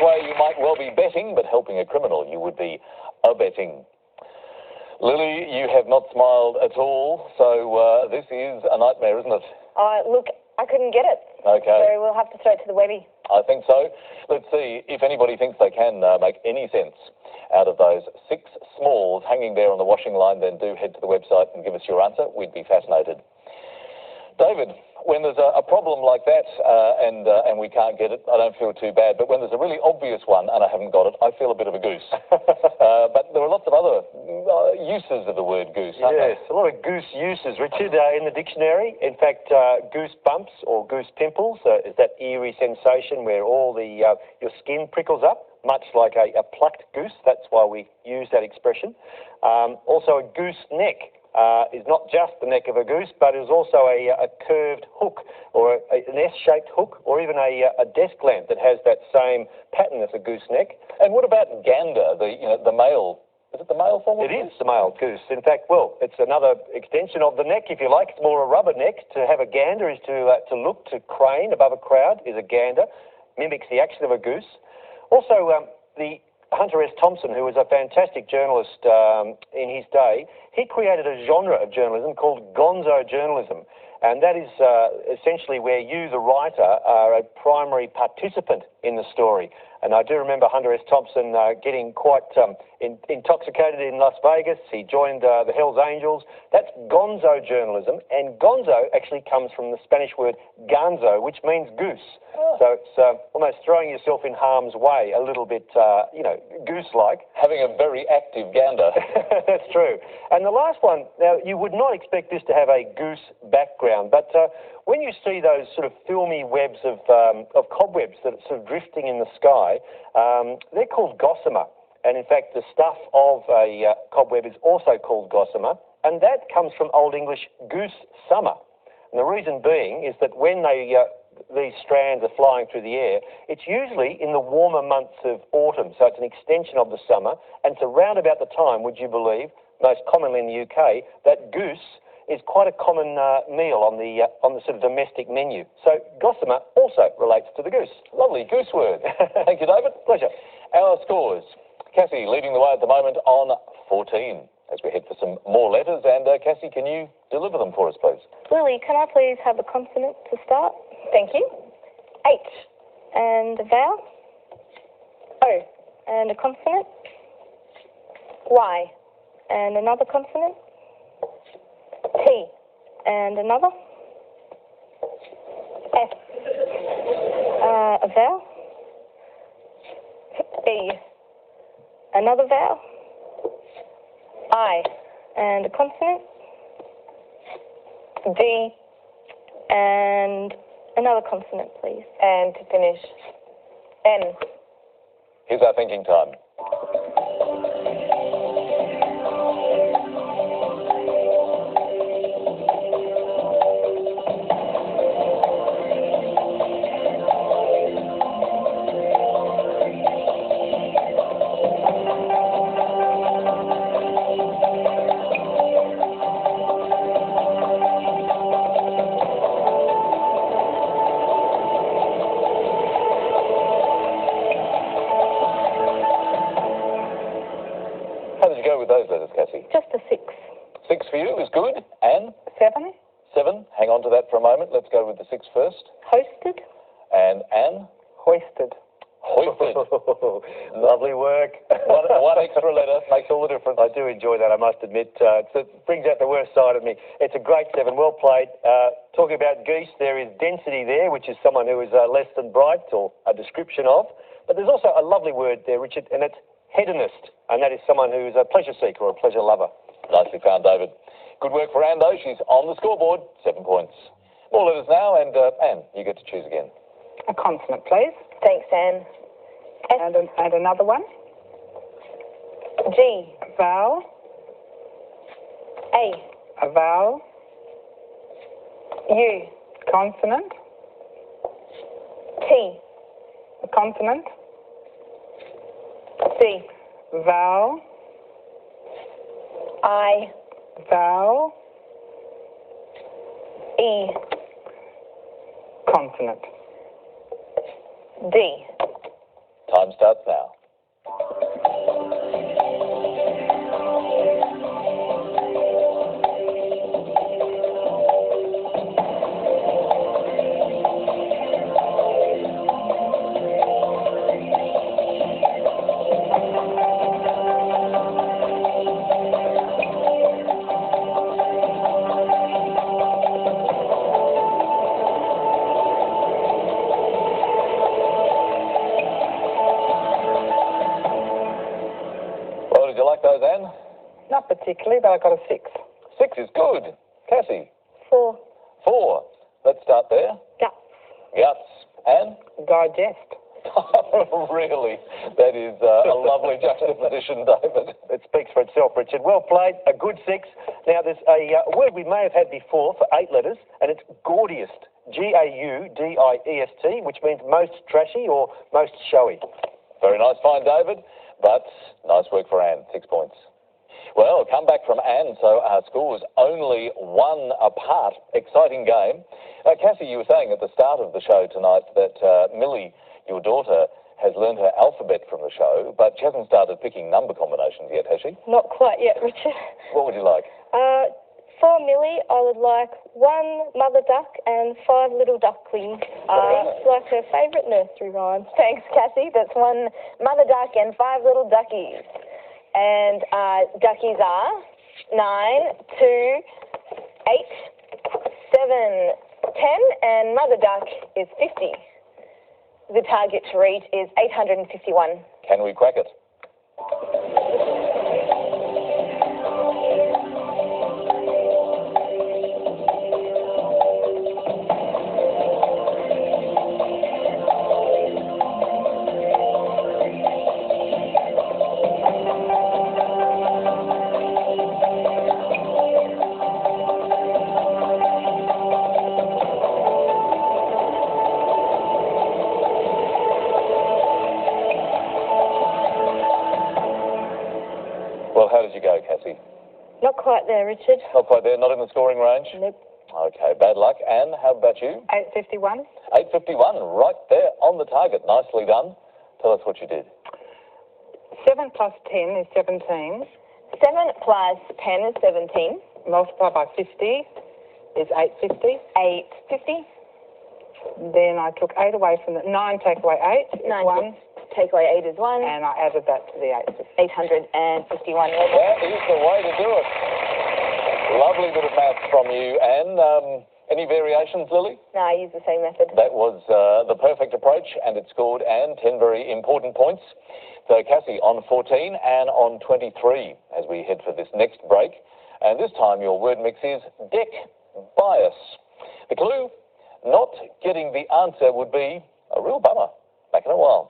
way you might well be betting, but helping a criminal you would be abetting. Lily, you have not smiled at all, so this is a nightmare, isn't it? Look, I couldn't get it. Okay. So we'll have to throw it to the Webby. I think so. Let's see if anybody thinks they can make any sense out of those 6 smalls hanging there on the washing line. Then do head to the website and give us your answer. We'd be fascinated. David, when there's a problem like that and we can't get it, I don't feel too bad. But when there's a really obvious one and I haven't got it, I feel a bit of a goose. But there are lots of other uses of the word goose, aren't there? Yes, a lot of goose uses, Richard, in the dictionary. In fact, goose bumps or goose pimples is that eerie sensation where all the your skin prickles up, much like a plucked goose. That's why we use that expression. Also, a goose neck. Is not just the neck of a goose, but is also a curved hook or an S-shaped hook, or even a desk lamp that has that same pattern as a goose neck. And what about gander, the male? Is it the male form? It is the male goose. In fact, well, it's another extension of the neck, if you like. It's more a rubber neck. To have a gander is to look, to crane above a crowd is a gander. Mimics the action of a goose. Also, the Hunter S. Thompson, who was a fantastic journalist in his day, he created a genre of journalism called gonzo journalism. And that is essentially where you, the writer, are a primary participant in the story. And I do remember Hunter S. Thompson getting quite intoxicated in Las Vegas. He joined the Hells Angels. That's gonzo journalism. And gonzo actually comes from the Spanish word ganzo, which means goose. Oh. So it's almost throwing yourself in harm's way, a little bit, goose-like. Having a very active gander. That's true. And the last one, now, you would not expect this to have a goose background, but when you see those sort of filmy webs of cobwebs that are sort of drifting in the sky, they're called gossamer. And in fact, the stuff of a cobweb is also called gossamer, and that comes from Old English goose summer. And the reason being is that when these strands are flying through the air, it's usually in the warmer months of autumn, so it's an extension of the summer, and it's around about the time, would you believe, most commonly in the UK, that goose is quite a common meal on the sort of domestic menu. So gossamer also relates to the goose. Lovely goose word. Thank you, David. Pleasure. Our scores. Cassie leading the way at the moment on 14 as we head for some more letters. And Cassie, can you deliver them for us, please? Lily, can I please have a consonant to start? Thank you. H. And a vowel. O. And a consonant. Y. And another consonant. T. And another. F. A vowel. E. Another vowel. I. And a consonant. D. And another consonant, please. And to finish, N. Here's our thinking time. Those letters, Cassie? Just a 6. 6 for you is good. And? 7. 7. Hang on to that for a moment. Let's go with the 6 first. Hosted. And Anne? Hoisted. Hoisted. Lovely work. one extra letter makes all the difference. I do enjoy that, I must admit. It brings out the worst side of me. It's a great 7. Well played. Talking about geese, there is density there, which is someone who is less than bright, or a description of. But there's also a lovely word there, Richard, and it's hedonist, and that is someone who is a pleasure seeker or a pleasure lover. Nicely found, David. Good work for Anne, though. She's on the scoreboard. 7 points. More letters now, and Anne, you get to choose again. A consonant, please. Thanks, Anne. And another one. G. A vowel. A. A vowel. U. Consonant. T. A consonant. C. Vowel. I. Vowel. E. Consonant. D. Time starts now. Well, did you like those, Anne? Not particularly, but I got a 6. 6 is good. Cassie? 4. 4. Let's start there. Guts. Guts. Anne? Digest. Really? That is a lovely juxtaposition, David. It speaks for itself, Richard. Well played. A good 6. Now, there's a word we may have had before for 8 letters, and it's gaudiest. G-A-U-D-I-E-S-T, which means most trashy or most showy. Very nice find, David. But nice work for Anne. 6 points. Well, come back from Anne, so our score's only 1 apart. Exciting game. Cassie, you were saying at the start of the show tonight that Millie, your daughter, has learned her alphabet from the show, but she hasn't started picking number combinations yet, has she? Not quite yet, Richard. What would you like? For Millie, I would like 1 mother duck and 5 little ducklings. It's like her favourite nursery rhyme. Thanks, Cassie. That's 1 mother duck and 5 little duckies. And duckies are 9, 2, 8, 7, 10, and mother duck is 50. The target to reach is 851. Can we crack it? Well, how did you go, Cassie? Not quite there, Richard. Not quite there, not in the scoring range? Nope. Okay, bad luck. Anne, how about you? 851. 851, right there on the target. Nicely done. Tell us what you did. 7 plus 10 is 17. 7 plus 10 is 17. Multiplied by 50 is 850. 850. Then I took 8 away from the 9, take away 8 is 9 1. Take away 8 is 1. And I added that to the 850. 851. That is the way to do it. Lovely bit of maths from you, Anne. Any variations, Lily? No, I use the same method. That was the perfect approach, and it scored Anne 10 very important points. So Cassie on 14, Anne on 23, as we head for this next break. And this time your word mix is deck bias. The clue, not getting the answer would be a real bummer. Back in a while.